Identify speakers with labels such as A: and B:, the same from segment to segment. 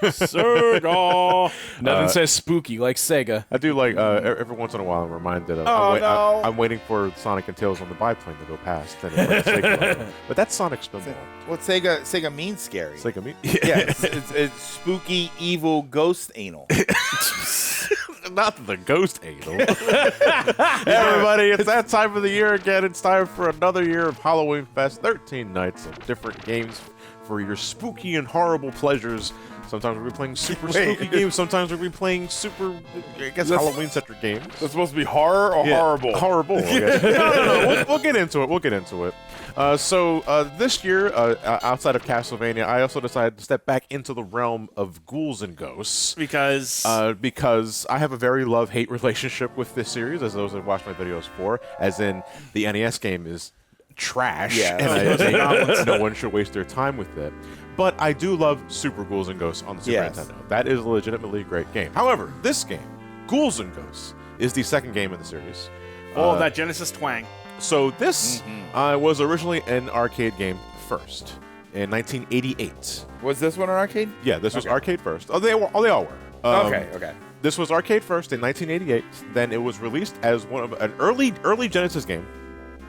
A: Sega. Nothing says spooky like Sega.
B: I do like every once in a while I'm reminded of I'm waiting for Sonic and Tails on the biplane to go past. Then it's like Sega logo. But that's Sonic Spinball.
C: What Sega means scary.
B: Sega means
C: Yeah, it's spooky, evil, ghost anal.
B: Not the ghost anal. Everybody, it's that time of the year again. It's time for another year of Halloweenfest. 13 nights of different games for your spooky and horrible pleasures. Sometimes we'll be playing super spooky games. Sometimes we'll be playing super, I guess, Halloween-centric games.
D: That's supposed to be horror or horrible?
B: Horrible. No. We'll get into it. We'll get into it. So this year, outside of Castlevania, I also decided to step back into the realm of Ghouls N Ghosts.
A: Because
B: I have a very love-hate relationship with this series, as those that watched my videos for, as in the NES game is trash, and I think no one should waste their time with it. But I do love Super Ghouls N Ghosts on the Super Nintendo. That is a legitimately great game. However, this game, Ghouls N Ghosts, is the second game in the series.
A: Oh, that Genesis twang.
B: So this was originally an arcade game first in 1988.
C: Was this one an arcade?
B: Yeah, this was arcade first. They all were.
C: Okay.
B: This was arcade first in 1988. Then it was released as one of an early Genesis game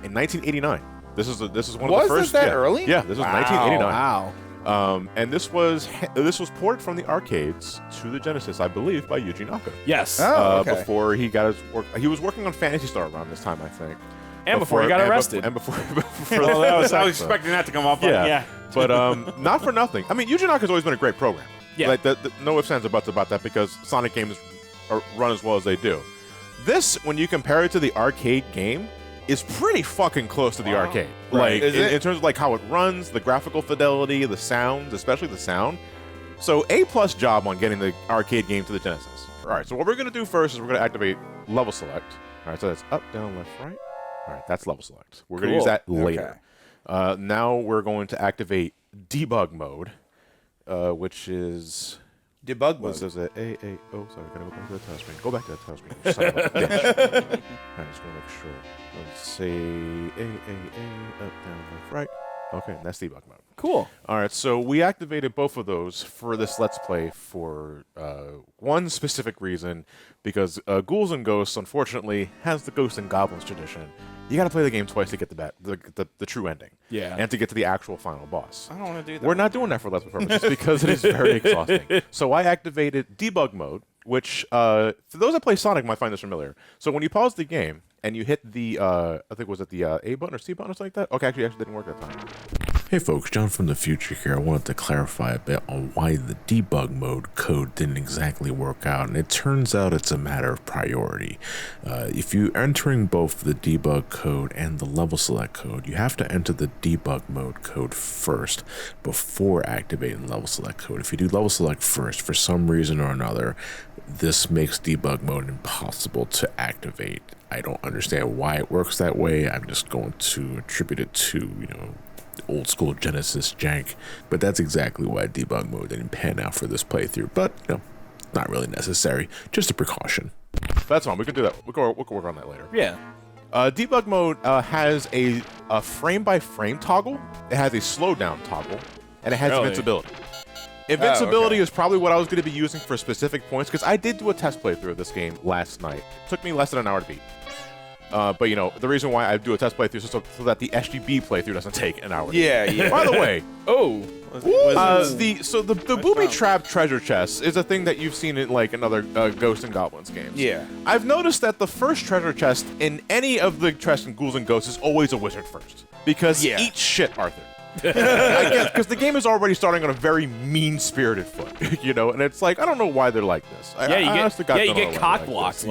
B: in 1989. This is one of the first.
C: Was this that early?
B: Yeah, this was 1989.
A: Wow.
B: And this was ported from the arcades to the Genesis, I believe, by Yuji Naka.
A: Yes.
B: Before he got his work, he was working on Phantasy Star around this time, I think.
A: And before he got arrested.
B: Before
A: I was expecting that to come up. Yeah.
B: But not for nothing. I mean, Yuji Naka's always been a great programmer.
A: Yeah.
B: Like, no ifs, ands, or buts about that, because Sonic games run as well as they do. This, when you compare it to the arcade game, is pretty fucking close to the arcade.
C: Right.
B: Like in terms of like how it runs, the graphical fidelity, the sounds, especially the sound. So A+ job on getting the arcade game to the Genesis. All right, so what we're gonna do first is we're gonna activate level select. All right, so that's up, down, left, right. All right, that's level select. We're gonna use that later. Now we're going to activate debug mode, which is
C: Debug mode.
B: Sorry, gotta go back to the title screen. Go back to the title screen. You son of a bitch. All right, just wanna make sure. Let's say up, down, left, right. Okay, that's debug mode.
A: Cool.
B: All right, so we activated both of those for this Let's Play for one specific reason, because Ghouls N Ghosts, unfortunately, has the Ghost N Goblins tradition. You got to play the game twice to get the true ending.
A: Yeah.
B: And to get to the actual final boss.
A: I don't want to do that.
B: We're not doing that for Let's Play purposes because it is very exhausting. So I activated debug mode, which, for those that play Sonic might find this familiar. So when you pause the game and you hit the, I think was it the A button or C button or something like that? Okay, actually didn't work that time.
E: Hey folks, John from the future here. I wanted to clarify a bit on why the debug mode code didn't exactly work out, and it turns out it's a matter of priority. If you're entering both the debug code and the level select code, you have to enter the debug mode code first before activating level select code. If you do level select first, for some reason or another, this makes debug mode impossible to activate. I don't understand why it works that way. I'm just going to attribute it to, old school Genesis jank, but that's exactly why debug mode didn't pan out for this playthrough. But not really necessary, just a precaution.
B: That's fine. We can do that. We can work on that later.
A: Yeah.
B: Debug mode has a frame by frame toggle. It has a slowdown toggle, and it has invincibility. Invincibility is probably what I was going to be using for specific points, because I did do a test playthrough of this game last night. It took me less than an hour to beat. But the reason why I do a test playthrough is so that the SGB playthrough doesn't take an hour.
C: Yeah.
B: By the way, the booby
A: found?
B: trap treasure chest is a thing that you've seen in like another Ghost N Goblins games.
C: Yeah.
B: I've noticed that the first treasure chest in any of the chests in Ghouls N Ghosts is always a wizard first, because eat shit, Arthur. I guess because the game is already starting on a very mean-spirited foot, and it's like I don't know why they're like this.
A: You get cock blocked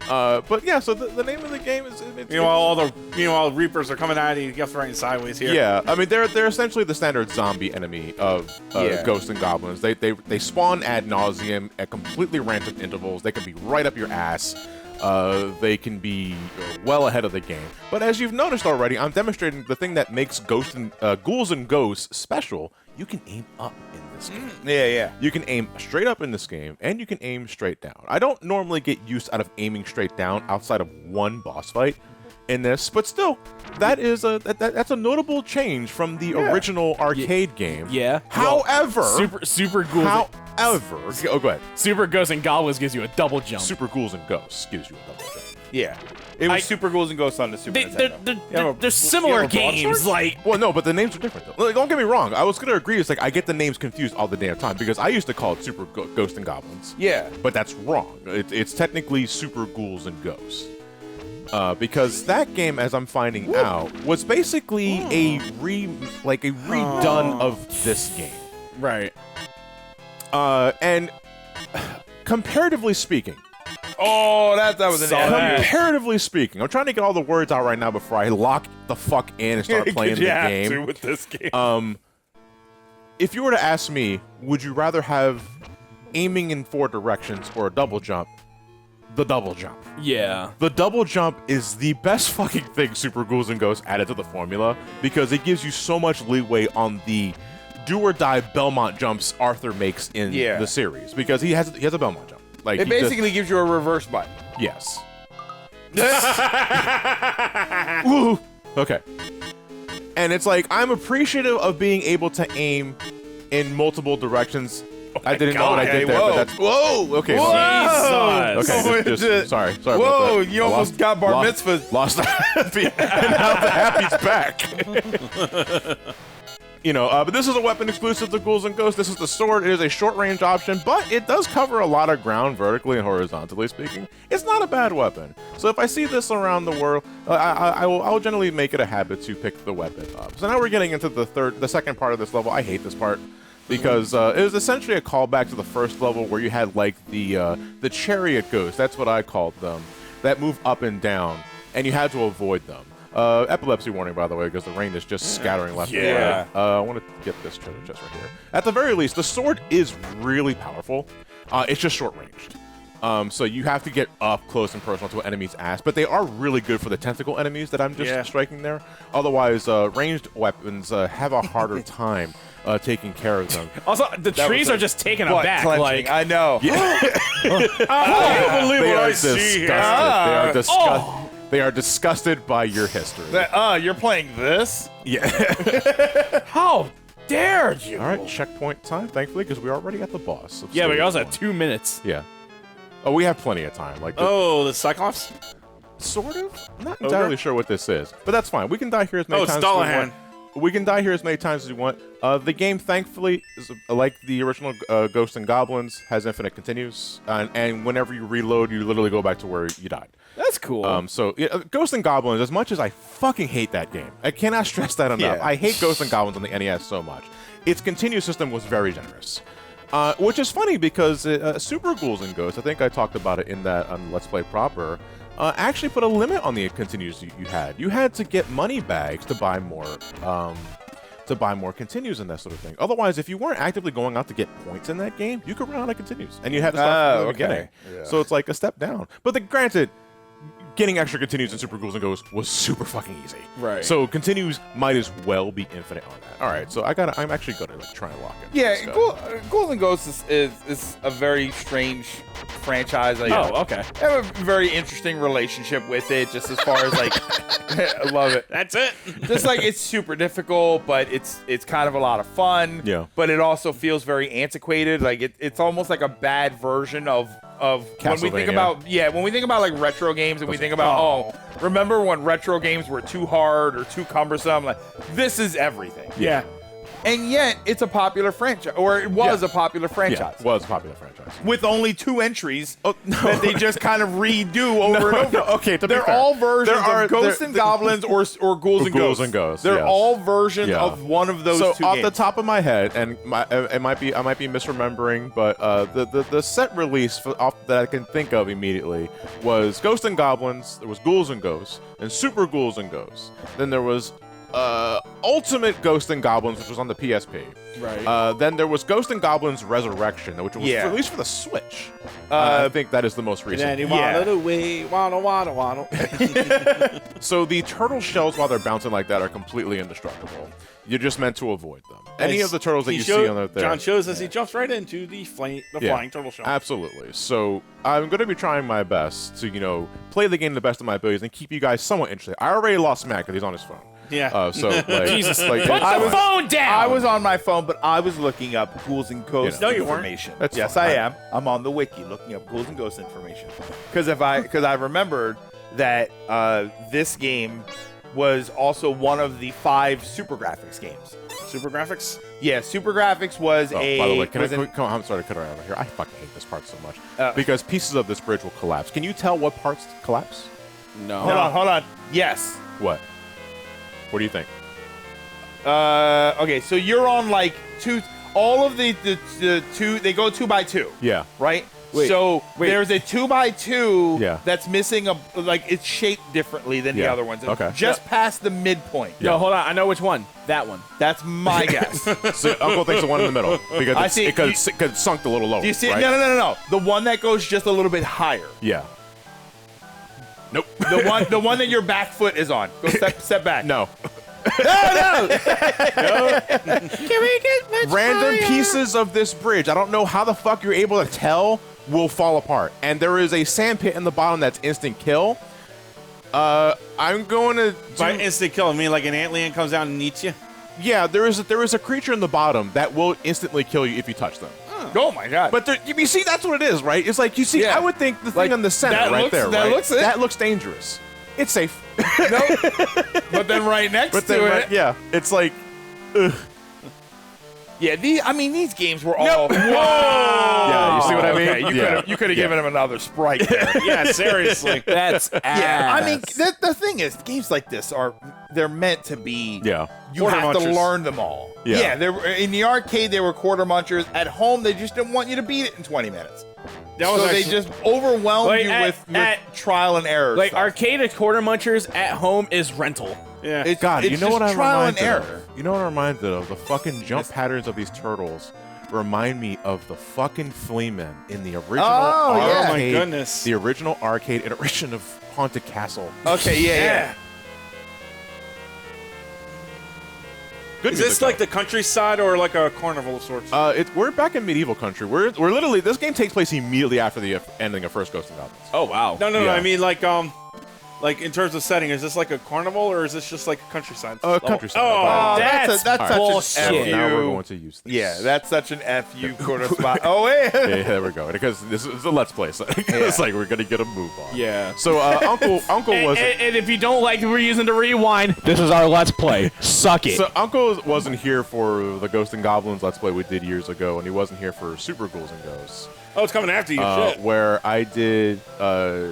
B: But yeah, so the name of the game is
A: all the Reapers are coming at you left, right, and sideways here.
B: Yeah, I mean they're essentially the standard zombie enemy of Ghosts N Goblins. They spawn ad nauseum at completely random intervals. They can be right up your ass. They can be well ahead of the game. But as you've noticed already, I'm demonstrating the thing that makes Ghouls N Ghosts special. You can aim up in this game.
C: Yeah.
B: You can aim straight up in this game, and you can aim straight down. I don't normally get use out of aiming straight down outside of one boss fight, in this, but still, that's a notable change from the original arcade game.
F: Yeah.
B: However,
F: Super Ghouls.
B: oh, go ahead.
F: Super Ghosts and Goblins gives you a double jump.
B: Super Ghouls and Ghosts gives you a double jump.
C: Yeah. It was Super Ghouls and Ghosts on the Super Nintendo.
F: They're similar games. Like,
B: Well, no, but the names are different though. Like, don't get me wrong. I was gonna agree. It's like I get the names confused all the damn time because I used to call it Super Ghost and Goblins.
C: Yeah.
B: But that's wrong. It's technically Super Ghouls and Ghosts. Because that game, as I'm finding out, was basically a redone of this game.
F: right.
B: And comparatively speaking,
C: Oh, that was an
B: comparatively speaking, I'm trying to get all the words out right now before I lock the fuck in and start playing the game.
C: with this game.
B: If you were to ask me, would you rather have aiming in 4 directions or a double jump? The double jump.
F: Yeah.
B: The double jump is the best fucking thing Super Ghouls and Ghosts added to the formula because it gives you so much leeway on the do or die Belmont jumps Arthur makes in the series because he has a Belmont jump. Like
C: It basically gives you a reverse button.
B: yes. Woo. Okay. And it's like I'm appreciative of being able to aim in multiple directions. I didn't know what I did there, but that's okay.
F: Jesus.
B: Okay, just sorry about that.
C: Whoa, you
B: I
C: almost got bar mitzvah.
B: Lost the happy, and now the happy's back. But this is a weapon exclusive to Ghouls and Ghosts. This is the sword. It is a short-range option, but it does cover a lot of ground vertically and horizontally speaking. It's not a bad weapon. So if I see this around the world, I'll generally make it a habit to pick the weapon up. So now we're getting into the second part of this level. I hate this part because it was essentially a callback to the first level where you had like the chariot ghosts. That's what I called them. That move up and down, and you had to avoid them. Epilepsy warning, by the way, because the rain is just scattering left and right. I want to get this treasure chest right here. At the very least, the sword is really powerful. It's just short-ranged. So you have to get up close and personal to an enemy's ass, but they are really good for the tentacle enemies that I'm just striking there. Otherwise, ranged weapons have a harder time taking care of them.
F: Also, the trees are just taking a back. Like,
C: I know.
A: I can't believe
B: They
A: what
B: are
A: I see here.
B: They are disgusted. They are disgusted by your history.
C: You're playing this?
B: Yeah.
F: how dare you?
B: All right, checkpoint time, thankfully, because we're already at the boss. of
F: Yeah, but
B: stage
F: you also
B: one.
F: have 2 minutes.
B: Yeah. Oh, we have plenty of time. Like,
A: Oh, the Cyclops?
B: sort of. Not entirely sure what this is, but that's fine. We can die here as many
A: Oh,
B: times as we
A: Stalahan.
B: want. We can die here as many times as we want. The game, thankfully, is like the original Ghost and Goblins, has infinite continues, and whenever you reload, you literally go back to where you died.
F: That's cool.
B: So, Ghost and Goblins, as much as I fucking hate that game, I cannot stress that enough.
C: Yeah.
B: I hate Ghost and Goblins on the NES so much. Its continue system was very generous. Which is funny because Super Ghouls and Ghosts, I think I talked about it in that Let's Play Proper, actually put a limit on the continues you had. You had to get money bags to buy more continues and that sort of thing. Otherwise, if you weren't actively going out to get points in that game, you could run out of continues, and you had to start from the beginning.
C: Yeah.
B: So it's like a step down. But granted, getting extra continues in Super Ghouls and Ghosts was super fucking easy.
F: Right.
B: So continues might as well be infinite on that. All right. So I'm actually gonna try and lock it.
C: Yeah,
B: Let's go.
C: Ghouls and Ghosts is a very strange franchise. Like,
F: Oh, okay.
C: I have a very interesting relationship with it, just as far as like, I love it.
A: That's it.
C: Just like it's super difficult, but it's kind of a lot of fun.
B: Yeah.
C: But it also feels very antiquated. Like it's almost like a bad version of when we think about like retro games and we think about remember when retro games were too hard or too cumbersome? Like this is everything.
F: Yeah.
C: And yet it's a popular franchise, or it was a popular franchise.
B: Yeah, was a popular franchise.
C: With only 2 entries that they just kind of redo over and over.
B: No, okay, to be
C: they're
B: fair,
C: all versions
B: there are-
C: of Ghosts and Goblins or Ghouls and
B: Ghouls
C: Ghosts.
B: and Ghosts,
C: They're
B: yes.
C: all versions
B: Yeah.
C: of one of those
B: So
C: two
B: off
C: games.
B: the top of my head, and I might be misremembering, but the set release that I can think of immediately was Ghost and Goblins. There was Ghouls and Ghosts, and Super Ghouls and Ghosts. Then there was Ultimate Ghost N Goblins, which was on the PSP.
F: Right.
B: Then there was Ghost N Goblins Resurrection, which was released for the Switch. I think that is the most recent.
A: And then he waddled away, waddle.
B: So the turtle shells, while they're bouncing like that, are completely indestructible. You're just meant to avoid them. Any of the turtles that you see on there.
A: John shows us he jumps right into the flying turtle shell.
B: Absolutely. So I'm going to be trying my best to, play the game to the best of my abilities and keep you guys somewhat interested. I already lost Matt because he's on his phone.
A: Yeah.
B: So like,
F: Jesus,
B: like,
F: put the phone down.
C: I was on my phone, but I was looking up Ghouls N Ghosts information.
B: That's
C: yes,
B: fine.
C: I am. I'm on the wiki looking up Ghouls N Ghosts information because I remembered that this game was also one of the 5 Super Graphics games.
A: Super graphics?
C: Yeah, Super Graphics was a.
B: By the way, I'm sorry to cut her out of here. I fucking hate this part so much because pieces of this bridge will collapse. Can you tell what parts collapse?
F: No.
C: Hold on. Yes.
B: What? What do you think?
C: Okay, so you're on like 2. All of the 2. They go 2 by 2.
B: Yeah.
C: Right.
F: Wait,
C: there's a 2 by 2
B: Yeah.
C: that's missing it's shaped differently than the other ones.
B: Okay.
C: Just past the midpoint.
F: No, hold on. I know which one. That one.
C: That's my guess.
B: So Uncle thinks the one in the middle because
C: I see.
B: it sunk a little lower.
C: Do you see?
B: Right?
C: No. The one that goes just a little bit higher.
B: Yeah. Nope.
C: The one that your back foot is on. Go step back.
B: No.
C: No.
F: Can we get much
B: Random pieces of this bridge, I don't know how the fuck you're able to tell, will fall apart. And there is a sand pit in the bottom that's instant kill. I'm going to
A: By instant kill, I mean like an alien comes down and eats you?
B: Yeah, there is a creature in the bottom that will instantly kill you if you touch them.
C: Oh my god.
B: But you see, that's what it is, right? It's like, you see,
C: Yeah.
B: I would think the thing
C: Like,
B: on the center
C: that
B: right
C: looks-
B: there,
C: that
B: right?
C: looks it.
B: That looks dangerous. It's safe.
C: But then right next
B: But
C: to
B: then,
C: it.
B: right, yeah, it's like, ugh.
C: Yeah, these games were all. Whoa!
B: Yeah, you see what I mean?
C: Okay, you could have given him another sprite there.
A: Yeah, seriously.
F: That's ass.
C: Yeah, I mean, the thing is, games like this they're meant to be.
B: Yeah.
C: You
A: Quarter
C: have to
A: munchers.
C: learn them all.
B: Yeah.
C: They were, in the arcade, they were quarter munchers. At home, they just didn't want you to beat it in 20 minutes.
A: That was
C: So they
A: actually-
C: just overwhelmed
F: Like,
C: you
F: at-
C: with trial and error.
F: Like
C: stuff.
F: arcade quarter munchers at home is rental.
A: Yeah.
C: It's,
B: God,
C: it's
B: you know what
C: just
B: I'm
C: trial and
B: reminded
C: error.
B: of? You know what I'm reminded of? The fucking jump patterns of these turtles remind me of the fucking Fleamen in the original
C: Oh, yeah.
B: arcade.
A: Oh my goodness.
B: The original arcade iteration of Haunted Castle.
C: Okay, yeah.
B: Good
A: Is
B: music,
A: this like
B: though.
A: the countryside or like a carnival of sorts?
B: We're back in medieval country. We're literally, this game takes place immediately after the ending of First Ghost N Goblins.
F: Oh wow.
A: no,
B: yeah.
A: I mean like in terms of setting, is this like a carnival or is this just like a countryside? level?
B: Countryside.
A: Oh,
F: That's
C: that's such
F: bullshit.
C: an
B: So now we're
C: FU.
B: going to use this.
C: Yeah, that's such an FU quarter spot. Oh, wait.
B: Yeah, there we go. Because this is a Let's Play, so it's like we're gonna get a move on.
F: Yeah.
B: So Uncle was
F: And if you don't like we're using the rewind, this is our let's play. Suck it.
B: so Uncle wasn't here for the Ghost N Goblins Let's Play we did years ago, and he wasn't here for Super Ghouls N Ghosts,
A: oh, it's coming after you. Shit.
B: where I did 2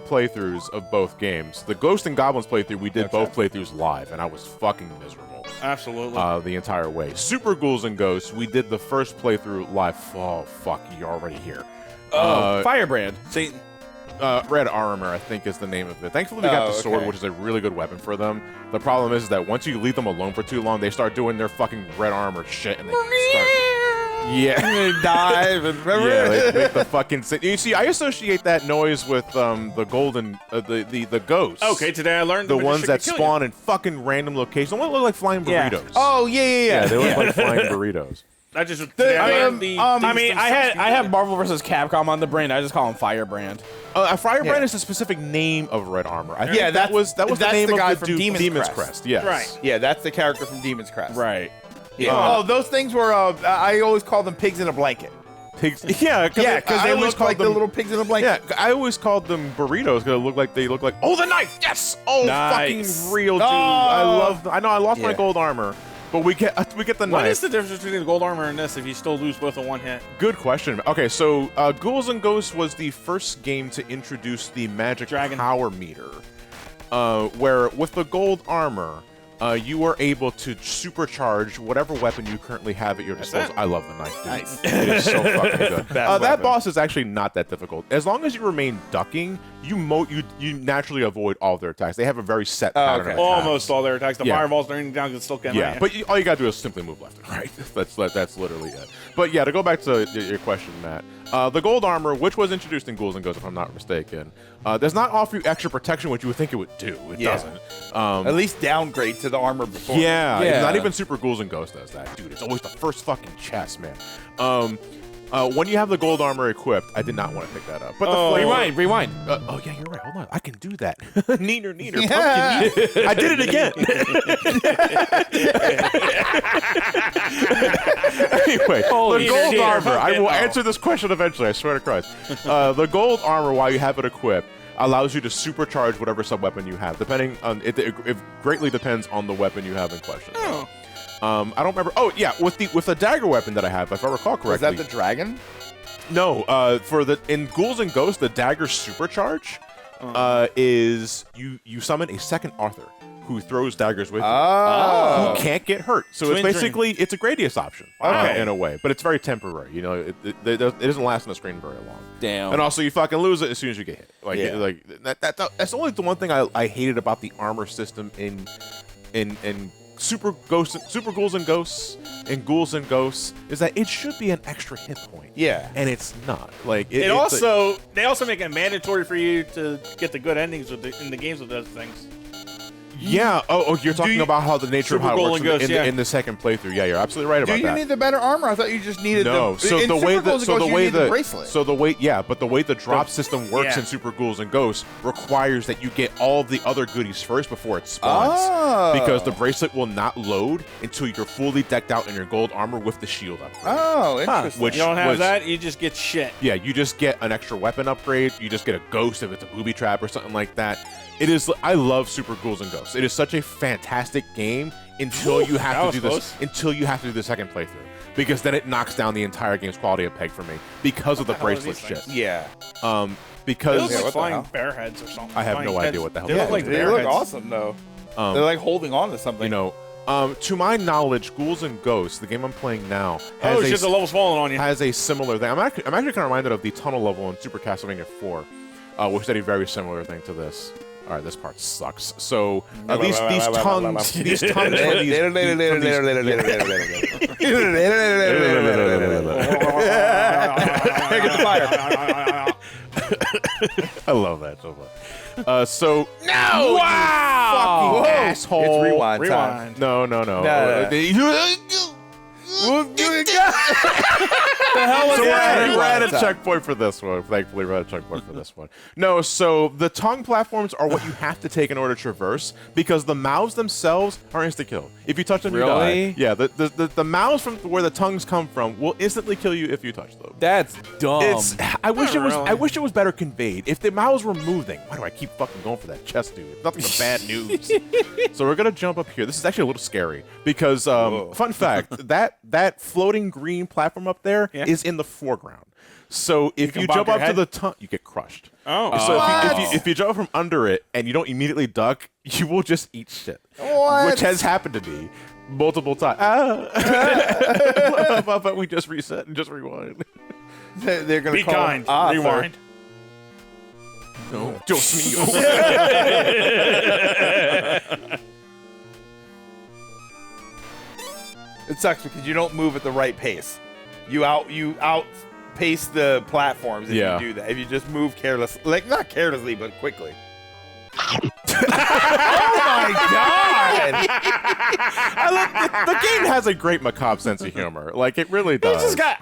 B: playthroughs of both games. The Ghost N Goblins playthrough, we did both playthroughs live, and I was fucking miserable
A: Absolutely.
B: the entire way. Super Ghouls N Ghosts, we did the first playthrough live. Oh fuck, you're already here.
F: Firebrand.
A: Satan.
B: Red Armor, I think, is the name of it. Thankfully, we got the sword,
C: okay.
B: which is a really good weapon for them. The problem is that once you leave them alone for too long, they start doing their fucking Red Armor shit, and they start. Yeah.
C: Dive and remember?
B: Yeah, they make the fucking. You see, I associate that noise with the golden, the ghosts.
A: Okay, today I learned
B: The
A: magician
B: ones that
A: can kill you.
B: spawn in fucking random locations. The ones that look like flying
F: Yeah.
B: burritos.
C: Oh, yeah.
B: they look like flying burritos.
A: I just today I learned the.
F: I mean, I have Marvel vs. Capcom on the brain. I just call him Firebrand.
B: Firebrand
C: Yeah.
B: is the specific name of Red Armor. I think
C: Yeah,
B: that was the
C: that's
B: name
C: the guy
B: of the
C: from Demon's
B: Crest. Yes.
A: Right.
C: Yeah, that's the character from Demon's Crest.
F: Right.
C: Yeah. Those things were, I always called them pigs in a blanket.
B: Pigs. Yeah,
C: Because
B: I
C: they
B: always
C: look
B: called
C: like
B: them,
C: the little pigs in a
B: Yeah,
C: blanket.
B: I always called them burritos because they look like. Oh, the knife! Yes! Oh,
F: Nice.
B: fucking real, dude! I know. I lost my gold armor, but we get the
A: What
B: knife.
A: is the difference between the gold armor and this if you still lose both in one hit?
B: Good question. Okay, so Ghouls N Ghosts was the first game to introduce the magic
A: Dragon.
B: power meter, where with the gold armor, you were able to supercharge whatever weapon you currently have at your disposal. I love the knife. Dude.
C: Nice.
B: It is so fucking good. That
C: weapon.
B: boss is actually not that difficult. As long as you remain ducking, you naturally avoid all of their attacks. They have a very set pattern.
C: Okay.
B: Of attacks.
A: Almost all their attacks. The fireballs, they're anything down, can still get
B: Yeah, but all you gotta do is simply move left and right. That's literally it. But yeah, to go back to your question, Matt, the gold armor, which was introduced in Ghouls N Ghosts, if I'm not mistaken, does not offer you extra protection, which you would think it would do. It doesn't.
C: At least downgrade to the armor before.
B: Yeah, not even Super Ghouls N Ghosts does that, dude. It's always the first fucking chest, man. When you have the gold armor equipped, I did not want to pick that up. But the
F: Rewind.
B: oh yeah, you're right. Hold on, I can do that. Neener, pumpkin. I did it again. Anyway, the gold armor. I will answer this question eventually. I swear to Christ. The gold armor, while you have it equipped, allows you to supercharge whatever sub weapon you have. Depending on it greatly depends on the weapon you have in question. I don't remember. Oh yeah, with the dagger weapon that I have, if I recall correctly.
C: Is that the dragon?
B: No, in Ghouls N Ghosts, the dagger supercharge is you summon a second Arthur who throws daggers with you, who can't get hurt. So it's basically it's a Gradius option in a way, but it's very temporary. You know, it doesn't last on the screen very long.
F: Damn.
B: And also, you fucking lose it as soon as you get hit. That's only the one thing I hated about the armor system in Super Ghouls N Ghosts and Ghouls N Ghosts is that it should be an extra hit point.
C: Yeah.
B: And it's not. Like
A: they also make it mandatory for you to get the good endings in the games with those things.
B: Yeah. Oh, you're talking about how the nature of how it works in the second playthrough. Yeah, you're absolutely right about that.
C: Do you need the better armor? I thought you just needed
B: the
C: bracelet.
B: But the way the drop system works in Super Ghouls N Ghosts requires that you get all of the other goodies first before it spawns. Because the bracelet will not load until you're fully decked out in your gold armor with the shield upgrade.
C: Oh, interesting.
A: Which you don't have that, you just get shit.
B: Yeah, you just get an extra weapon upgrade. You just get a ghost if it's a booby trap or something like that. I love Super Ghouls N Ghosts. It is such a fantastic game until you have to do this. Until you have to do the second playthrough, because then it knocks down the entire game's quality a peg for me because of the bracelet shit.
C: Yeah.
B: Because
A: they look like flying bear heads or something.
B: I have no idea what the hell.
A: They look like
C: they look awesome though. They're like holding on to something.
B: You know, to my knowledge, Ghouls N Ghosts, the game I'm playing now, has
A: the level's falling on you.
B: Has a similar thing. I'm actually kind of reminded of the tunnel level in Super Castlevania 4, which did a very similar thing to this. All right, this part sucks. So these tongues from these. Get the fire. I love that so much. So
C: no!
B: Wow! You fucking asshole!
C: It's rewind time.
B: No.
C: The hell was that?
B: We're at a checkpoint for this one. Thankfully, we're at a checkpoint for this one. No, so the tongue platforms are what you have to take in order to traverse, because the mouths themselves are insta-kill. If you touch them, you die. Yeah, the mouths from where the tongues come from will instantly kill you if you touch them.
F: That's dumb.
B: I wish it was better conveyed. If the mouths were moving, why do I keep fucking going for that chest, dude? Nothing but bad news. So we're gonna jump up here. This is actually a little scary because fun fact, that floating green platform up there is in the foreground. So if you jump up to the tongue, you get crushed.
A: Oh,
B: so if you jump from under it and you don't immediately duck, you will just eat shit.
C: What?
B: Which has happened to me multiple times. But we just reset and just rewind.
C: They're gonna
A: be
C: call
A: kind. Rewind.
B: No, Dios mío.
C: It sucks because you don't move at the right pace. You outpace the platforms if you do that. If you just move carelessly, like not carelessly, but quickly. Oh my god!
B: The game has a great macabre sense of humor. Like it really does.
C: It's just got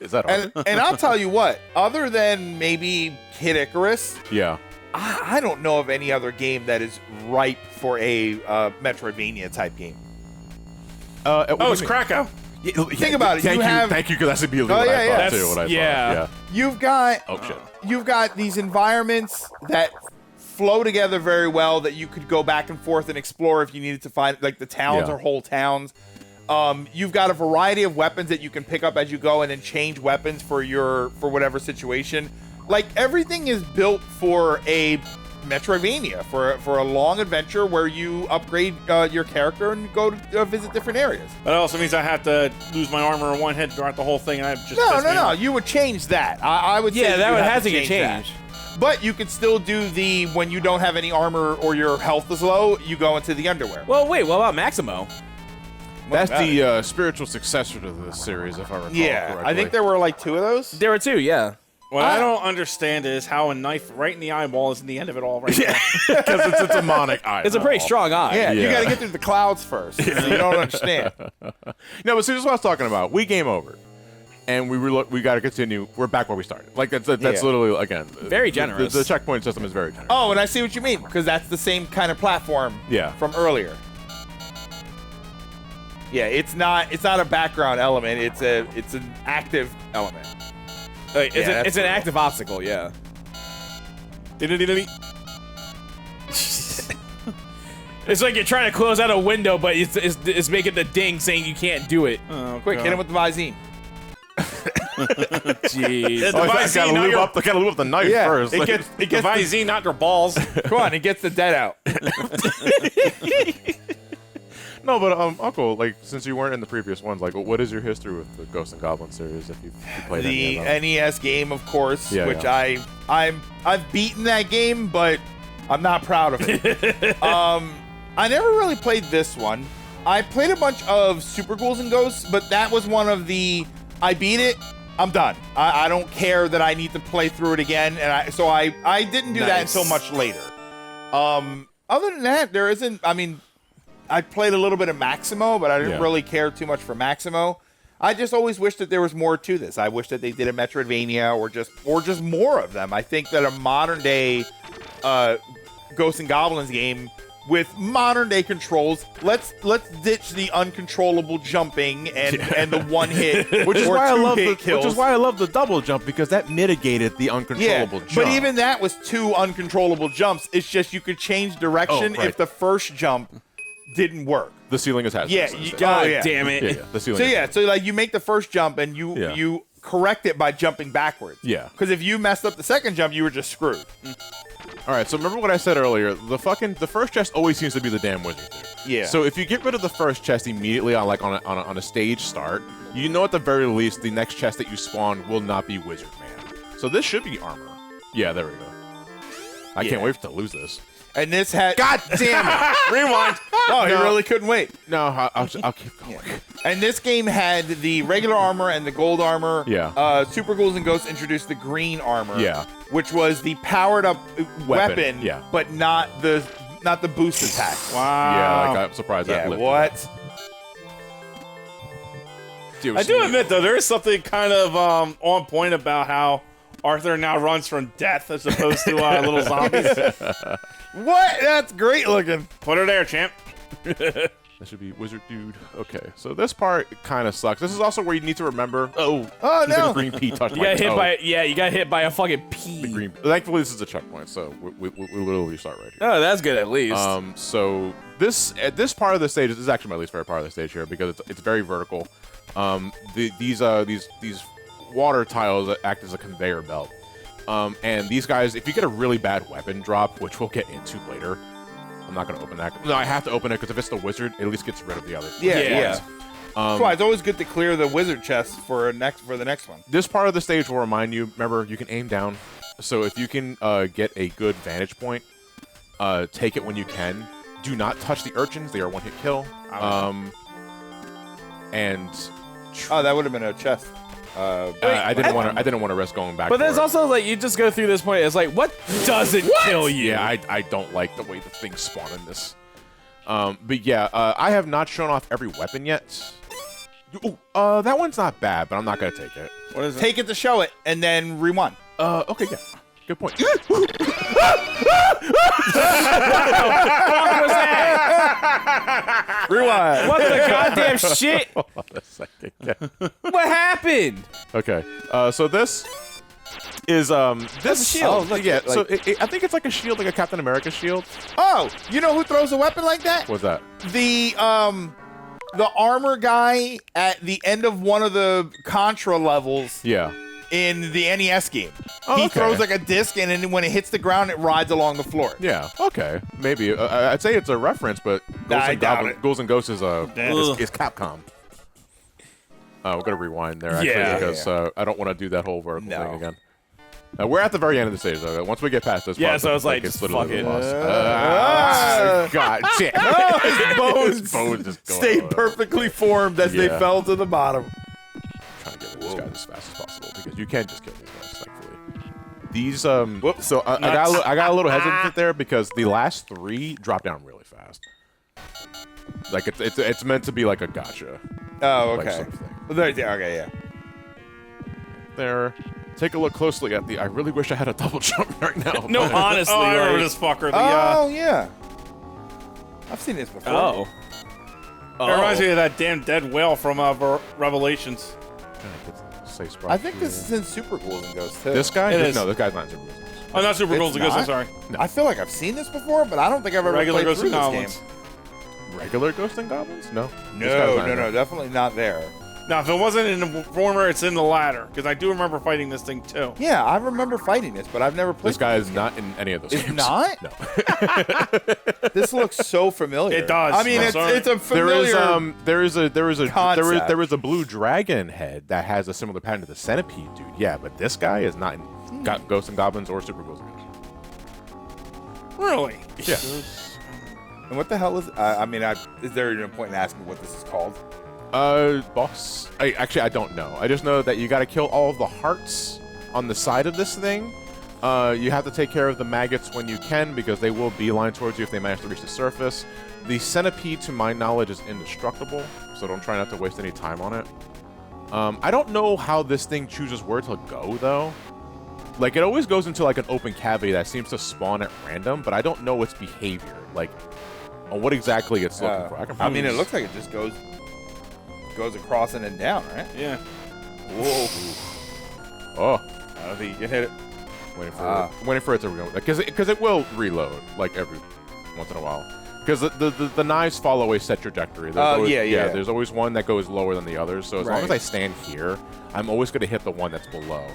B: Is that hard?
C: And I'll tell you what. Other than maybe Kid Icarus, I don't know of any other game that is ripe for a Metroidvania type game.
A: It's Krakow.
C: Think about it.
B: Thank you, because that's immediately what I thought too. What I thought. Yeah.
C: You've got
B: shit.
C: You've got these environments that flow together very well that you could go back and forth and explore if you needed to find, like the towns or whole towns. You've got a variety of weapons that you can pick up as you go and then change weapons for whatever situation. Like everything is built for a Metroidvania, for a long adventure where you upgrade your character and go to visit different areas.
A: That also means I have to lose my armor in one hit throughout the whole thing. And I just
C: no. You would change that. I would say
F: that would have to get changed.
C: But you could still do the when you don't have any armor or your health is low, you go into the underwear.
F: Well, wait, what about Maximo?
B: That's the spiritual successor to this series, if I recall correctly.
C: I think there were like 2 of those.
F: There were 2, yeah.
A: What I don't understand is how a knife right in the eyeball is in the end of it all right now.
B: Because it's a demonic eye.
F: It's a pretty strong eye.
C: Yeah, you
B: Yeah.
C: got to get through the clouds first. So you don't understand.
B: No, but see, this is what I was talking about. We game over. And we got to continue. We're back where we started. Like, that's literally, again.
F: Very generous.
B: The checkpoint system is very generous.
C: Oh, and I see what you mean, because that's the same kind of platform from earlier. Yeah, it's not a background element. It's an active element.
F: It's an active obstacle, yeah. It's like you're trying to close out a window, but it's making the ding saying you can't do it.
A: Oh,
C: Quick, hit him with the Visine.
F: Jeez.
A: The Visine, not your-
B: gotta lube up the knife first.
C: It
B: Like,
C: gets
A: the Visine, not your balls.
C: Come on, it gets the dead out.
B: no, but Uncle, like, since you weren't in the previous ones, like, what is your history with the Ghost N Goblins series? If you played
C: The
B: any of them?
C: NES game, of course,
B: Yeah,
C: which
B: yeah.
C: I've beaten that game, but I'm not proud of it. I never really played this one. I played a bunch of Super Ghouls N Ghosts, but that was one of the I beat it. I'm done. I don't care that I need to play through it again, and so I didn't do that until much later. Other than that, there isn't. I mean, I played a little bit of Maximo, but I didn't really care too much for Maximo. I just always wish that there was more to this. I wish that they did a Metroidvania or just more of them. I think that a modern day Ghost N Goblins game with modern day controls, let's ditch the uncontrollable jumping and the one hit
B: Which is
C: or
B: why I love
C: two-hit kills.
B: Which is why I love the double jump, because that mitigated the uncontrollable jump.
C: But even that was 2 uncontrollable jumps. It's just you could change direction
B: right.
C: if the first jump didn't work.
B: the ceiling is hazardous.
C: Yeah,
F: God
C: yeah.
F: damn it.
B: Yeah, the ceiling.
C: So like you make the first jump and you correct it by jumping backwards.
B: Yeah.
C: Because if you messed up the second jump, you were just screwed.
B: All right, so remember what I said earlier? The first chest always seems to be the damn wizard dude.
C: Yeah.
B: So if you get rid of the first chest immediately on a stage start, you know at the very least the next chest that you spawn will not be wizard man. So this should be armor. Yeah, there we go. I can't wait to lose this.
C: And this had.
B: God damn it! Rewind.
C: Oh,
B: No.
C: he really couldn't wait.
B: No, I'll keep going.
C: And this game had the regular armor and the gold armor.
B: Yeah.
C: Super Ghouls N Ghosts introduced the green armor.
B: Yeah.
C: Which was the powered up weapon.
B: Yeah.
C: But not the boost attack.
B: Yeah, like I'm surprised that
C: Yeah.
B: lifted.
C: What?
B: Dude,
A: I do admit, though, there is something kind of on point about how Arthur now runs from death as opposed to little zombies.
C: What? That's great looking.
A: Put her there, champ.
B: That should be wizard dude. Okay, so this part kind of sucks. This is also where you need to remember. Oh
C: no.
B: The green pea touched
F: You
B: my
F: got hit
B: toe.
F: by you got hit by a fucking pea.
B: Green. Thankfully, this is a checkpoint, so we literally start right here.
F: Oh, that's good at least.
B: So this part of the stage this is actually my least favorite part of the stage here because it's very vertical. These water tiles act as a conveyor belt. And these guys, if you get a really bad weapon drop, which we'll get into later, I'm not going to open that. No, I have to open it because if it's the wizard, it at least gets rid of the other.
C: Yeah.
B: ones.
C: That's why it's always good to clear the wizard chest for the next one.
B: This part of the stage will remind you, remember, you can aim down. So if you can get a good vantage point, take it when you can. Do not touch the urchins. They are one-hit kill. And
C: that would have been a chest.
B: I didn't want to risk going back.
F: but there's
B: for it.
F: also like you just go through this point. It's like what doesn't kill you?
B: Yeah, I don't like the way the things spawn in this. But yeah, I have not shown off every weapon yet. Ooh, that one's not bad, but I'm not gonna take it.
A: What is it?
C: Take it to show it, and then rewind.
B: Okay, yeah, good point.
C: Rewind.
F: What the goddamn shit?
B: Hold on a second. Yeah.
F: What happened?
B: Okay, so this is this
F: a shield.
B: Oh, look, yeah. So I think it's like a shield, like a Captain America shield.
C: Oh, you know who throws a weapon like that?
B: What's that?
C: The armor guy at the end of one of the Contra levels
B: Yeah.
C: in the NES game.
B: Oh,
C: He
B: okay.
C: throws like a disc, and then when it hits the ground, it rides along the floor.
B: Yeah. Okay. Maybe I'd say it's a reference, but
C: I doubt it.
B: Ghouls N Ghosts is Capcom. We're gonna rewind there actually
F: Yeah.
B: because I don't want to do that whole vertical
C: No.
B: thing again. We're at the very end of the stage, though. Once we get past this,
F: Yeah,
B: part,
F: so I was like,
B: it's
F: just
B: literally
F: fuck it.
B: lost. God damn.
C: His bones
B: Bones just going
C: stayed
B: all over.
C: perfectly formed as they
B: Yeah.
C: fell to the bottom.
B: Trying to get rid of these guys as fast as possible because you can't just kill these guys, thankfully. These so I got a little hesitant there because the last 3 drop down really fast. Like it's meant to be like a gotcha.
C: Oh,
B: Like,
C: okay.
B: sort of thing.
C: Okay, yeah.
B: There. Take a look closely at the. I really wish I had a double jump right now.
F: No,
B: but-
F: honestly,
A: Oh, I remember
F: like,
A: this fucker.
C: Oh, yeah. I've seen this before.
F: oh.
A: It reminds me of that damn dead whale from Revelations.
B: Say
C: I think this is in Super Ghouls and Ghosts, too.
B: This guy?
A: It is.
B: No, this guy's not in Super Ghouls.
A: Oh, not Super
C: It's
A: Ghouls N Ghosts, I'm
C: not?
A: sorry.
C: I feel like I've seen this before, but I don't think I've ever
A: Regular
C: played
A: Ghost
C: through
A: N
C: this
A: Goblins.
C: game.
B: Regular Ghost N Goblins? No. This guy's not in there.
C: Definitely not there.
A: Now, if it wasn't in the former, it's in the latter. Because I do remember fighting this thing, too.
C: Yeah, I remember fighting this, but I've never played
B: This guy is not in any of those
C: Is
B: games.
C: not?
B: No.
C: This looks so familiar.
A: It does.
C: I mean,
A: I'm
C: it's
A: sorry.
C: a familiar.
B: there is
C: concept.
B: a blue dragon head that has a similar pattern to the centipede dude. Yeah, but this guy is not in Ghost N Goblins or Super Ghouls N Ghosts.
A: Really?
B: Yeah.
C: And what the hell is? Is there even a point in asking what this is called?
B: Boss. I don't know. I just know that you got to kill all of the hearts on the side of this thing. You have to take care of the maggots when you can because they will beeline towards you if they manage to reach the surface. The centipede, to my knowledge, is indestructible, so don't try not to waste any time on it. I don't know how this thing chooses where to go, though. Like, it always goes into, like, an open cavity that seems to spawn at random, but I don't know its behavior, like, on what exactly it's looking for.
C: I mean, it looks like it just goes across and then down, right?
A: Yeah.
C: Whoa.
B: Oh,
C: I don't think you can hit it.
B: waiting for it to reload. Because it will reload, like, every once in a while. Because the knives follow a set trajectory.
C: Yeah.
B: There's always one that goes lower than the others, so as long
C: Right.
B: as I stand here, I'm always going to hit the one that's below.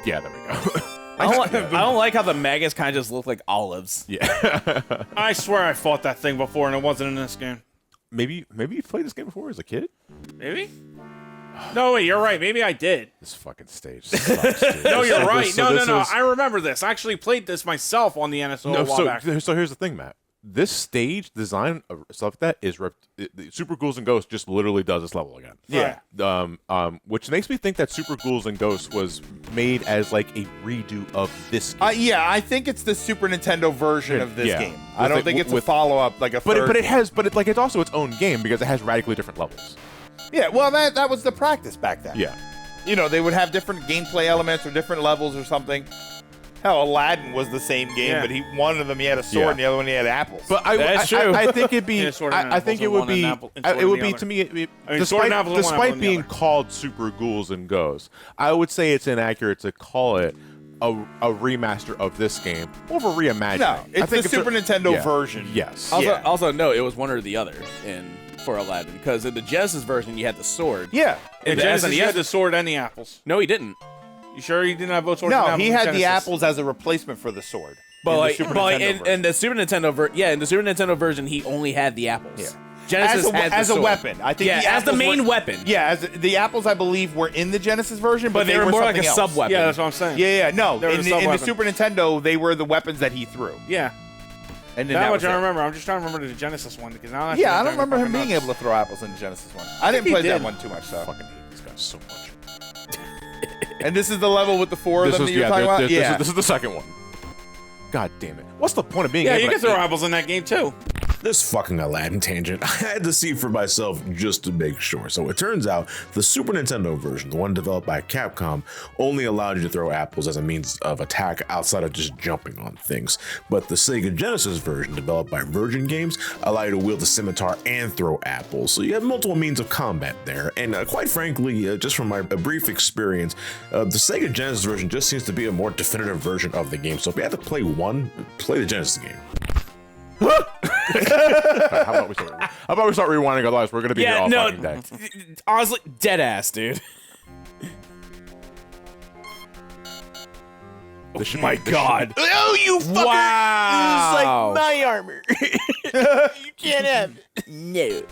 B: Yeah, there we go.
F: I don't like how the maggots kind of just look like olives.
B: Yeah.
A: I swear I fought that thing before and it wasn't in this game.
B: Maybe you played this game before as a kid?
A: Maybe? No, wait, you're right. Maybe I did.
B: This fucking stage sucks, dude.
A: No, you're right.
B: So
A: No.
B: this is-
A: I remember this. I actually played this myself on the NSO a while back.
B: So here's the thing, Matt. This stage design stuff like that is Super Ghouls and Ghosts just literally does this level again.
C: Yeah.
B: Which makes me think that Super Ghouls and Ghosts was made as like a redo of this game.
C: Yeah, I think it's the Super Nintendo version of this
B: Yeah.
C: game. I don't think it's a
B: with-
C: follow-up like a third.
B: But it's also its own game because it has radically different levels.
C: Yeah, well, that was the practice back then.
B: Yeah.
C: You know, they would have different gameplay elements or different levels or something. Hell, Aladdin was the same game,
A: Yeah.
C: but one of them he had a sword
B: Yeah.
C: and the other one he had apples.
B: But
F: That's true.
B: I think it'd be.
A: Yeah, sword and
B: I think it
A: apples
B: would
A: and one
B: be.
A: and apple- and sword
B: It would
A: in the
B: be
A: other.
B: to me.
A: I mean, sword and apple and one apple
B: despite
A: in the
B: being
A: other.
B: called Super Ghouls and Ghosts, I would say it's inaccurate to call it a remaster of this game or a reimagining.
C: no,
B: I
C: it's
B: think
C: the Super Nintendo
B: yeah.
C: version.
B: Yes.
F: Also, no, it was one or the other for Aladdin because in the Genesis version you had the sword.
C: Yeah.
A: In
F: the
A: Genesis,
F: SNES
A: you had the sword and the apples.
F: No, he didn't.
A: You sure you didn't have both swords and
C: No,
A: apples
C: he
A: in
C: had the
A: Genesis?
C: apples as a replacement for the sword.
F: But
C: in
F: like,
C: the Super
F: but like
C: Nintendo
F: in
C: version.
F: the Super Nintendo in the Super Nintendo version, he only had the apples.
C: Yeah.
F: Genesis
C: as
F: has the
C: a
F: sword.
C: weapon. I think
F: Yeah,
C: the
F: as the
C: apples
F: main
C: were-
F: weapon.
C: Yeah, as the apples I believe were in the Genesis version, but
F: But they were more like a
C: something else.
F: sub-weapon.
A: Yeah, that's what I'm saying.
C: Yeah, no.
A: They were
C: In
A: the
C: the
A: sub-weapon.
C: Super Nintendo, they were the weapons that he threw.
A: Yeah.
C: And then
A: That
C: was
A: much I
C: it.
A: remember. I'm just trying to remember the Genesis one because now
C: Yeah, I don't remember him being able to throw apples in the Genesis one. I didn't
A: he
C: play that
A: did.
C: one too much, though.
B: I fucking hate these guys so much.
C: And this is the level with the four of them that you're talking about? Yeah.
B: This is the second one. God damn it! What's the point of being?
A: Yeah,
B: able
A: you
B: to
A: can throw apples in that game too.
E: This fucking Aladdin tangent, I had to see for myself just to make sure. So it turns out the Super Nintendo version, the one developed by Capcom, only allowed you to throw apples as a means of attack outside of just jumping on things. But the Sega Genesis version, developed by Virgin Games, allowed you to wield the scimitar and throw apples. So you have multiple means of combat there. And quite frankly, just from my brief experience, the Sega Genesis version just seems to be a more definitive version of the game. So if you have to play one, play the Genesis game.
B: How about we start rewinding? Otherwise, we're gonna be here all fucking day.
F: Honestly, dead ass, dude.
B: This
F: My God.
C: Oh, you fucker!
F: Wow.
C: It's like my armor. You can't have it.
F: No.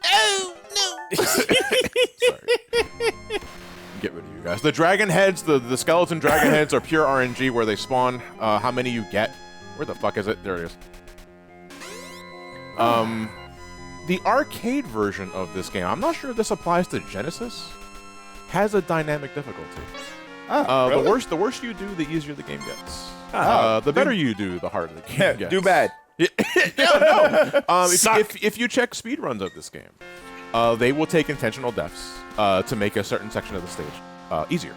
C: Oh, no.
B: Sorry. Get rid of you. you guys. The dragon heads, the skeleton dragon heads are pure RNG where they spawn. How many you get? Where the fuck is it? There it is. The arcade version of this game, I'm not sure if this applies to Genesis, has a dynamic difficulty.
C: Really?
B: The worse you do, the easier the game gets. The better you do, the harder the game gets.
C: Do bad.
B: If you check speedruns of this game, they will take intentional deaths to make a certain section of the stage easier.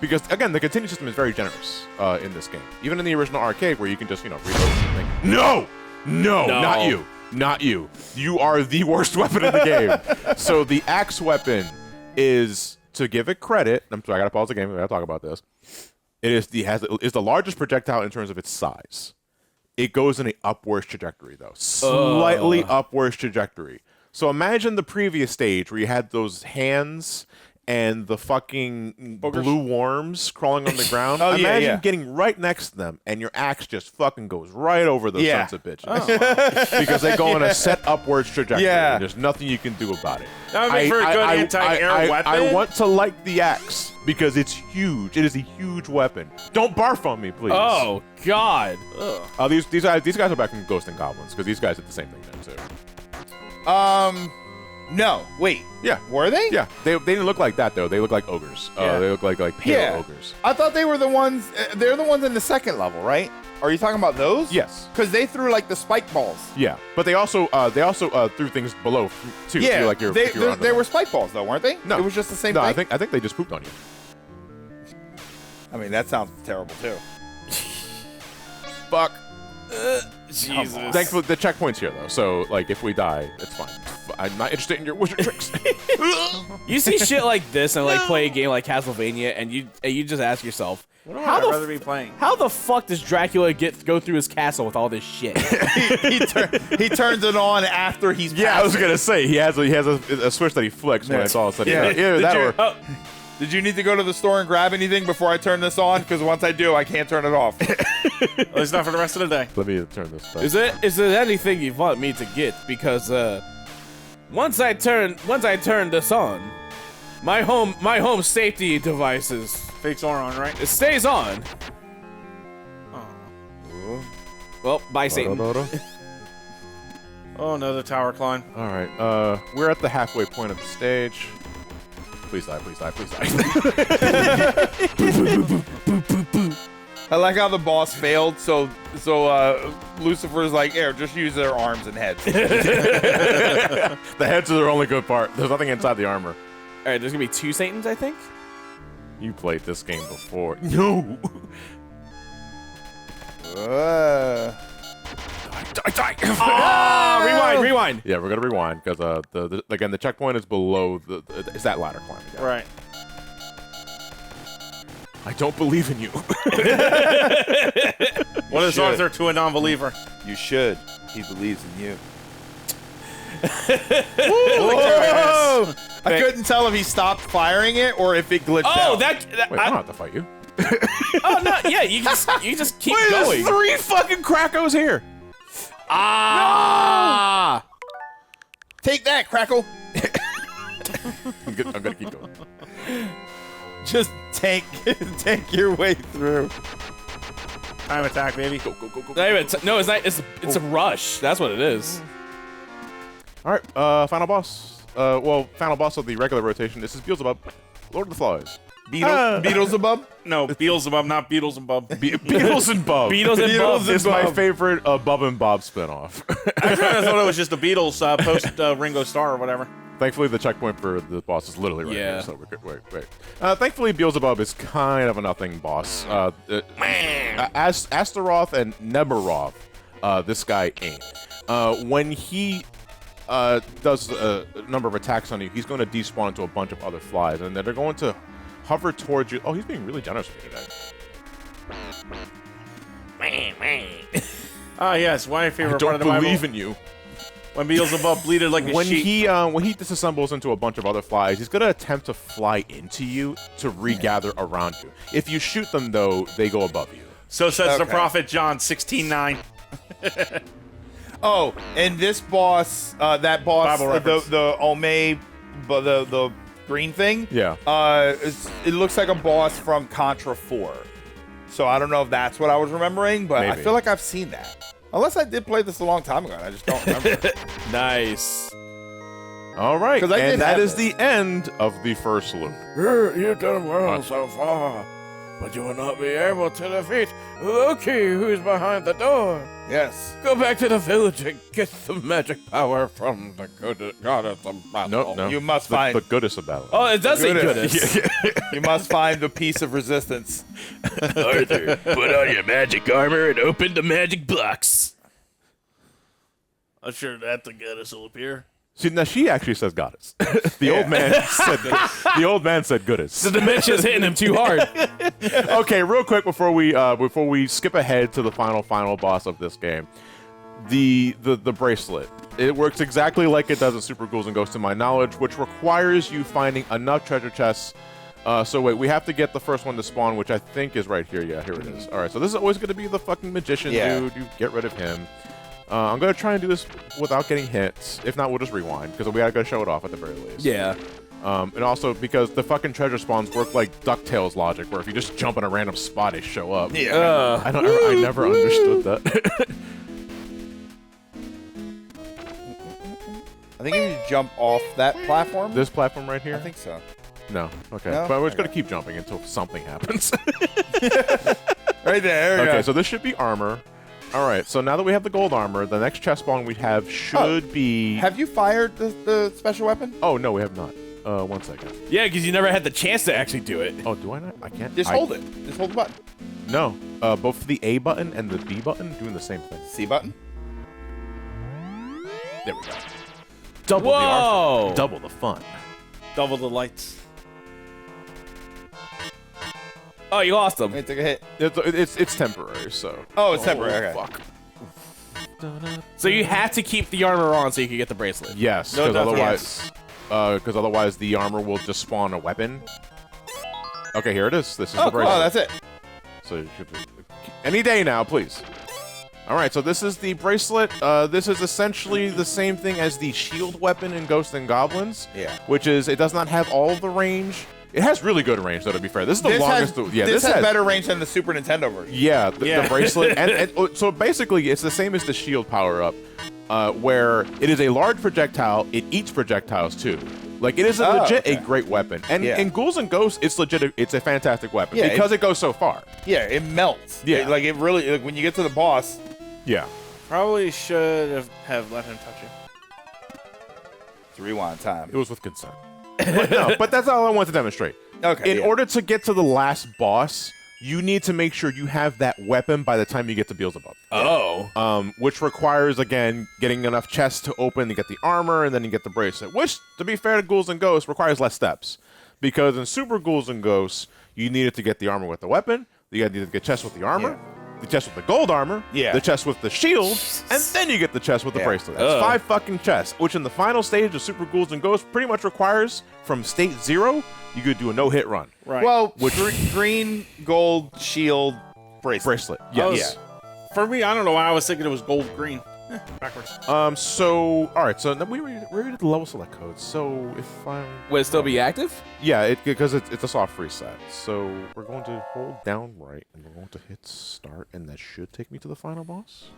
B: Because, again, the continue system is very generous in this game. Even in the original arcade where you can just, reload something. No, not you. Not you. You are the worst weapon in the game. So the axe weapon is, to give it credit, I'm sorry, I gotta pause the game, I gotta talk about this. It is the largest projectile in terms of its size. It goes in an upwards trajectory, though. Slightly upwards trajectory. So imagine the previous stage where you had those hands and the fucking blue worms crawling on the ground. Imagine getting right next to them and your axe just fucking goes right over those sons of bitches. Because they go on a set upwards trajectory. And there's nothing you can do about it.
A: That would make for a good anti-air weapon.
B: I want to like the axe because it's huge. It is a huge weapon. Don't barf on me, please.
F: Oh, God.
B: These guys are back from Ghost N Goblins because these guys did the same thing there, too.
C: No, wait.
B: Yeah.
C: Were they?
B: Yeah. They didn't look like that, though. They look like ogres. They look like pale ogres.
C: I thought they were the ones. They're the ones in the second level, right? Are you talking about those?
B: Yes.
C: Because they threw like the spike balls.
B: Yeah, but they also threw things below too.
C: Yeah.
B: Like
C: they were spike balls, though, weren't they?
B: No,
C: it was just the same thing.
B: I think they just pooped on you.
C: I mean, that sounds terrible too.
B: Fuck.
F: Jesus.
B: Thankfully, the checkpoint's here though, so like if we die, it's fine. I'm not interested in your wizard tricks.
F: You see shit like this and like play a game like Castlevania, and you just ask yourself,
A: I'd rather be playing.
F: how the fuck does Dracula go through his castle with all this shit?
C: he turns it on after he's
B: Yeah, I was gonna say he has a switch that he flicks when it's all said. Yeah.
C: Did you need to go to the store and grab anything before I turn this on? Because once I do, I can't turn it off.
A: At least not for the rest of the day.
B: Let me turn this back.
F: Is there anything you want me to get? Because once I turn this on, my home safety devices,
A: Fate's on, right?
F: it stays on. Well, bye, Satan.
A: Oh no, the tower climb.
B: All right, we're at the halfway point of the stage. Please die, please die, please die.
C: I like how the boss failed, so Lucifer's like, here, just use their arms and heads.
B: The heads are their only good part. There's nothing inside the armor.
F: All right, there's gonna be 2 Satans, I think.
B: You played this game before. No. Die.
F: Rewind.
B: Yeah, we're gonna rewind because again the checkpoint is below is that ladder climb again.
A: Right.
B: I don't believe in you.
A: What is Arthur to a non-believer?
C: You should. He believes in you.
A: Whoa!
C: I couldn't tell if he stopped firing it or if it glitched out.
B: Wait, I don't have to fight you.
F: Oh no! Yeah, you just keep going.
B: There's 3 fucking Krakos here.
F: Ah!
C: Take that, Crackle.
B: I'm gonna keep going.
C: Just tank your way through.
A: Time attack, baby.
B: Go.
F: No, it's not. It's a rush. That's what it is.
B: All right, final boss. Final boss of the regular rotation. This is Beelzebub, Lord of the Flies.
C: Beelzebub?
A: No, Beelzebub, not Beelzebub.
B: Beatles and Bub.
F: Beatles
B: is my favorite Bub and Bob spinoff.
A: I thought it was just the Beatles post Ringo Starr or whatever.
B: Thankfully, the checkpoint for the boss is literally right
F: Yeah.
B: here, so we're good. Wait. Thankfully, Beelzebub is kind of a nothing boss. Astaroth and Nebaroth, this guy ain't. When he does a number of attacks on you, he's going to despawn into a bunch of other flies, and then they're going to hover towards you. Oh, he's being really generous with me today.
A: Ah, yes, my favorite
B: I don't
A: part of the Bible.
B: believe in you.
A: When Beelzebub bleated like a sheep.
B: When he disassembles into a bunch of other flies, he's gonna attempt to fly into you to regather around you. If you shoot them, though, they go above you.
A: So says the prophet John 16:9.
C: Oh, and this boss, that boss,
A: Bible reference.
C: the Omei, the green thing.
B: Yeah.
C: It looks like a boss from Contra 4. So I don't know if that's what I was remembering, but I
B: Maybe.
C: feel like I've seen that. Unless I did play this a long time ago, and I just don't remember.
F: Nice.
B: All right,
C: 'Cause I did
B: and that
C: have
B: is
C: this.
B: the end of the first loop.
F: You've done well so far, but you will not be able to defeat Loki, who's behind the door.
C: Yes.
F: Go back to the village and get the magic power from the good goddess of battle.
B: No.
C: You must
B: the,
C: find-
B: the goodest of battle.
F: Oh, it does say
C: Goodness.
F: goodness.
C: You must find the piece of resistance.
F: Arthur, put on your magic armor and open the magic box.
A: I'm sure that the goddess will appear.
B: See, now she actually says goddess. The old man said goodness.
F: The dementia's hitting him too hard.
B: Okay, real quick before we skip ahead to the final boss of this game, the bracelet. It works exactly like it does in Super Ghouls and Ghosts, to my knowledge, which requires you finding enough treasure chests. So wait, we have to get the first one to spawn, which I think is right here. Yeah, here it is. All right, so this is always going to be the fucking magician dude. You get rid of him. I'm going to try and do this without getting hit. If not, we'll just rewind, because we got to go show it off at the very least.
F: Yeah.
B: And also because the fucking treasure spawns work like DuckTales logic, where if you just jump in a random spot, they show up.
C: Yeah.
B: I never understood that.
C: I think if you jump off that platform.
B: This platform right here?
C: I think so.
B: No. Okay.
C: No?
B: But we're just going to keep jumping until something happens.
C: Right there.
B: Okay, so this should be armor. All right, so now that we have the gold armor, the next chest spawn we have should be...
C: Have you fired the special weapon?
B: Oh, no, we have not. 1 second.
F: Yeah, because you never had the chance to actually do it.
B: Oh, do I not? I can't.
C: Just hold it. Just hold the button.
B: No. Both the A button and the B button doing the same thing.
C: C button.
B: There we go. Double the
F: Whoa!
B: armor. Double the fun.
A: Double the lights.
F: Oh, you lost them.
C: It took a hit.
B: It's temporary, so...
C: Oh, it's temporary. Okay.
B: Fuck.
F: So you have to keep the armor on so you can get the bracelet.
B: Yes,
C: No,
B: because otherwise the armor will just spawn a weapon. Okay, here it is. This is the bracelet.
C: Oh, that's it.
B: So you should any day now, please. All right, so this is the bracelet. This is essentially the same thing as the shield weapon in Ghost N Goblins.
C: Yeah.
B: Which is, it does not have all of the range. It has really good range, though, to be fair. This is the longest.
C: This has better range than the Super Nintendo version.
B: Yeah, the bracelet. and so basically, it's the same as the shield power-up, where it is a large projectile. It eats projectiles, too. Like, it is a great weapon. And in Ghouls N Ghosts, it's legit. It's a fantastic weapon because it goes so far.
C: Yeah, it melts.
B: Yeah.
C: It really, like, when you get to the boss.
B: Yeah.
A: Probably should have let him touch it.
C: It's rewind time.
B: It was with consent. But that's all I want to demonstrate.
C: Okay.
B: In order to get to the last boss, you need to make sure you have that weapon by the time you get to Beelzebub.
F: Oh.
B: Which requires, again, getting enough chests to open to get the armor, and then you get the bracelet. Which, to be fair to Ghouls N Ghosts, requires less steps. Because in Super Ghouls N Ghosts, you needed to get the armor with the weapon, you needed to get chests with the armor, the chest with the gold armor, the chest with the shield, and then you get the chest with the bracelet. That's 5 fucking chests, which in the final stage of Super Ghouls N Ghosts pretty much requires, from state 0, you could do a no-hit run.
A: Right.
C: Well, green, gold, shield, bracelet.
B: Yes.
A: For me, I don't know why I was thinking it was gold green. Backwards.
B: So, all right, so we already did the level select code. So if I'm...
F: Will it still be active?
B: Yeah, because it's a soft reset. So we're going to hold down right, and we're going to hit start, and that should take me to the final boss.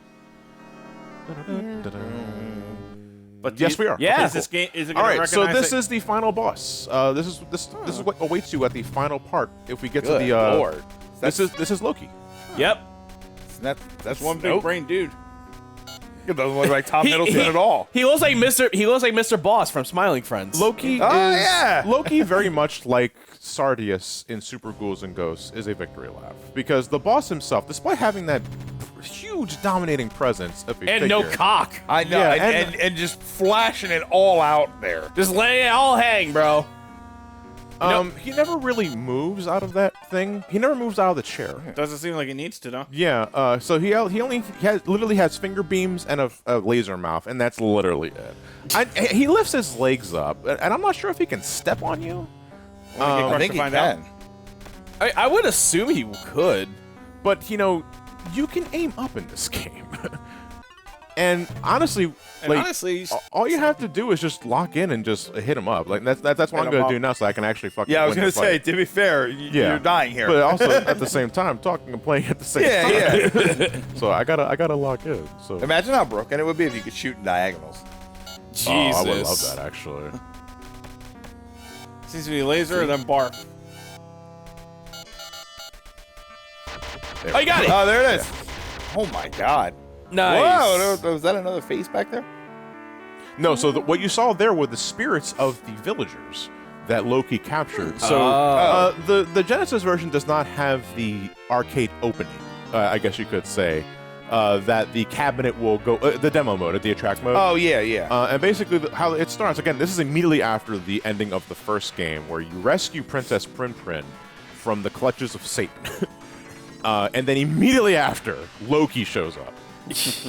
A: But
B: yes, we are.
F: Yeah.
B: Okay,
A: Is this game? Is it
B: all
A: gonna
B: right, so
A: recognize
B: this
A: it?
B: is the final boss. This is what awaits you at the final part. If we get to the
C: Lord.
B: this is Loki.
F: Yep.
C: That's
A: one big brain dude.
C: It doesn't look like Tom Hiddleston at all.
F: He looks like Mr. Boss from Smiling Friends.
B: Loki
C: Oh,
B: Loki, very much like Sardius in Super Ghouls N Ghosts, is a victory lap. Because the boss himself, despite having that huge dominating presence of a
F: and
B: figure,
F: no cock.
C: I know,
B: Yeah,
C: and just flashing it all out there.
F: Just letting it all hang, bro.
B: he never really moves out of that thing. He never moves out of the chair.
A: Doesn't seem like it needs to, though.
B: Yeah, so he literally has finger beams and a laser mouth, and that's literally it. He lifts his legs up, and I'm not sure if he can step on you.
C: I think he can.
F: I would assume he could.
B: But, you can aim up in this game. And honestly, all you have to do is just lock in and just hit him up. Like that's what I'm gonna do now, so I can actually fucking.
C: Yeah, I was
B: win
C: gonna
B: the fight.
C: say, to be fair, you're dying here.
B: But also at the same time, talking and playing at the same time. Yeah. So I gotta lock in. So
C: imagine how broken it would be if you could shoot in diagonals.
F: Jesus.
B: Oh, I would love that actually.
A: Seems to be laser and then barf.
F: Oh, you got it.
C: Oh, there it is. Oh my God.
F: Nice.
C: Whoa, was that another face back there?
B: No, so what you saw there were the spirits of the villagers that Loki captured. So the Genesis version does not have the arcade opening, I guess you could say, that the cabinet will go, the demo mode, the attract mode.
C: Oh, yeah.
B: And basically how it starts, again, this is immediately after the ending of the first game, where you rescue Princess Prin Prin from the clutches of Satan. And then immediately after, Loki shows up.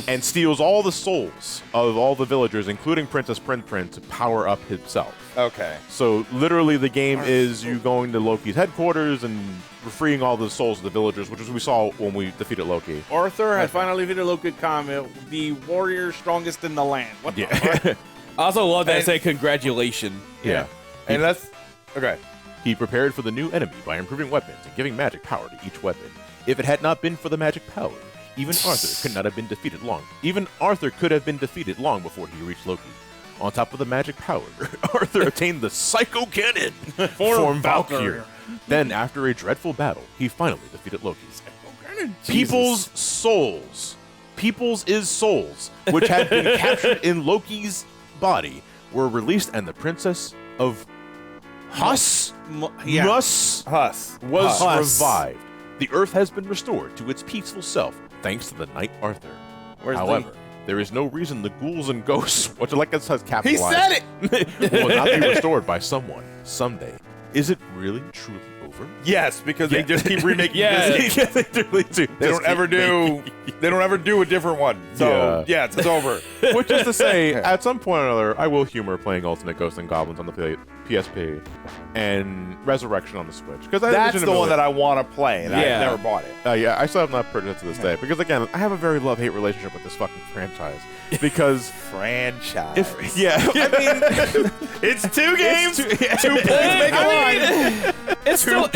B: And steals all the souls of all the villagers, including Princess Prin Prin, to power up himself.
C: Okay.
B: So literally the game is you going to Loki's headquarters and freeing all the souls of the villagers, which is what we saw when we defeated Loki.
A: Arthur had finally defeated Loki Comet, the warrior strongest in the land. What the fuck?
F: I also love that say congratulations.
B: Yeah.
C: And that's... Okay.
B: He prepared for the new enemy by improving weapons and giving magic power to each weapon. If it had not been for the magic power, even Arthur could not have been defeated long. Even Arthur could have been defeated long before he reached Loki. On top of the magic power, Arthur obtained the Psycho Cannon form Valkyrie. Then, after a dreadful battle, he finally defeated Loki. People's souls, which had been captured in Loki's body, were released, and the Princess of Huss was revived. The Earth has been restored to its peaceful self, thanks to the Knight Arthur. However, there is no reason the Ghouls and Ghosts, which I like that says capitalized,
C: he said it!
B: will not be restored by someone someday. Is it really truly over?
C: Yes, because they just keep remaking this.
B: Yeah, they really do.
C: They don't ever do a different one. So yeah, it's over.
B: Which is to say, at some point or another, I will humor playing Ultimate Ghost N Goblins on the PSP and Resurrection on the Switch. Because
C: that's the one that I want to play, and I never bought it.
B: Yeah, I still have not purchased it to this day. Because again, I have a very love-hate relationship with this fucking franchise. Because
C: I
B: mean,
C: it's 2 games, 2 points make a line.
F: It's still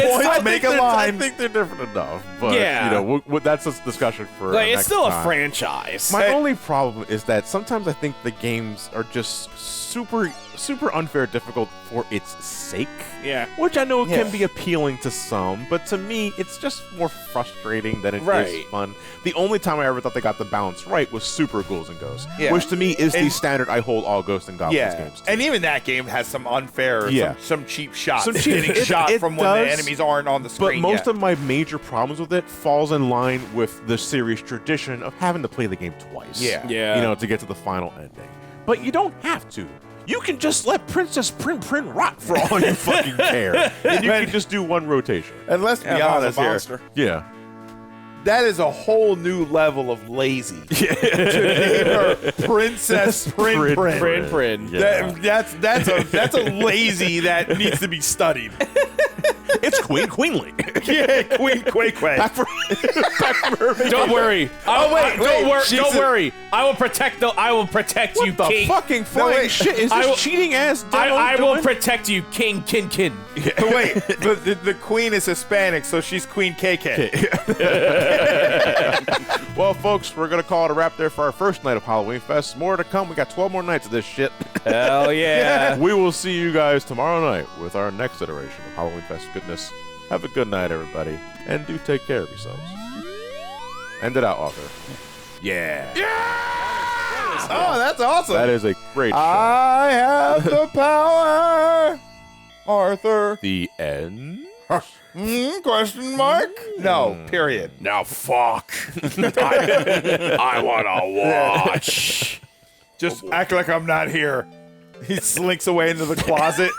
B: make a line. I think they're different enough, but you know, that's a discussion for
F: like it's still
B: time.
F: A franchise.
B: My only problem is that sometimes I think the games are just super unfair difficult for its sake.
A: Yeah.
B: Which I know can be appealing to some, but to me, it's just more frustrating than it is fun. The only time I ever thought they got the balance right was Super Ghouls and Ghosts, which to me is the standard I hold all Ghost and Goblins games to.
C: And even that game has some unfair, some cheap shots.
B: Some
C: getting shot from when the enemies aren't on the screen.
B: But most of my major problems with it falls in line with the series tradition of having to play the game twice.
C: Yeah.
B: You know, to get to the final ending. But you don't have to. You can just let Princess Prin Prin rot for all you fucking care. And you can just do one rotation.
C: And let's be honest here.
B: Yeah.
C: That is a whole new level of lazy. To name her Princess Prin Prin.
B: Yeah.
C: That's a lazy that needs to be studied.
B: It's Queenly.
C: Yeah, Queen Quay.
F: Don't worry. Don't worry. I will protect you,
B: What the
F: King.
B: fucking flying shit is this cheating ass demo
F: I will
B: doing?
F: protect you, King.
C: Wait, the Queen is Hispanic, so she's Queen KK.
B: Well, folks, we're going to call it a wrap there for our first night of Halloweenfest. More to come. We got 12 more nights of this shit.
F: Hell yeah.
B: We will see you guys tomorrow night with our next iteration of Halloweenfest goodness. Have a good night, everybody, and do take care of yourselves. End it out, Arthur. Yeah.
C: Oh, that's awesome.
B: That is a great show.
C: I have the power, Arthur.
B: The end?
C: Question mark? No, period.
F: Now fuck. I wanna watch.
C: Just act like I'm not here. He slinks away into the closet.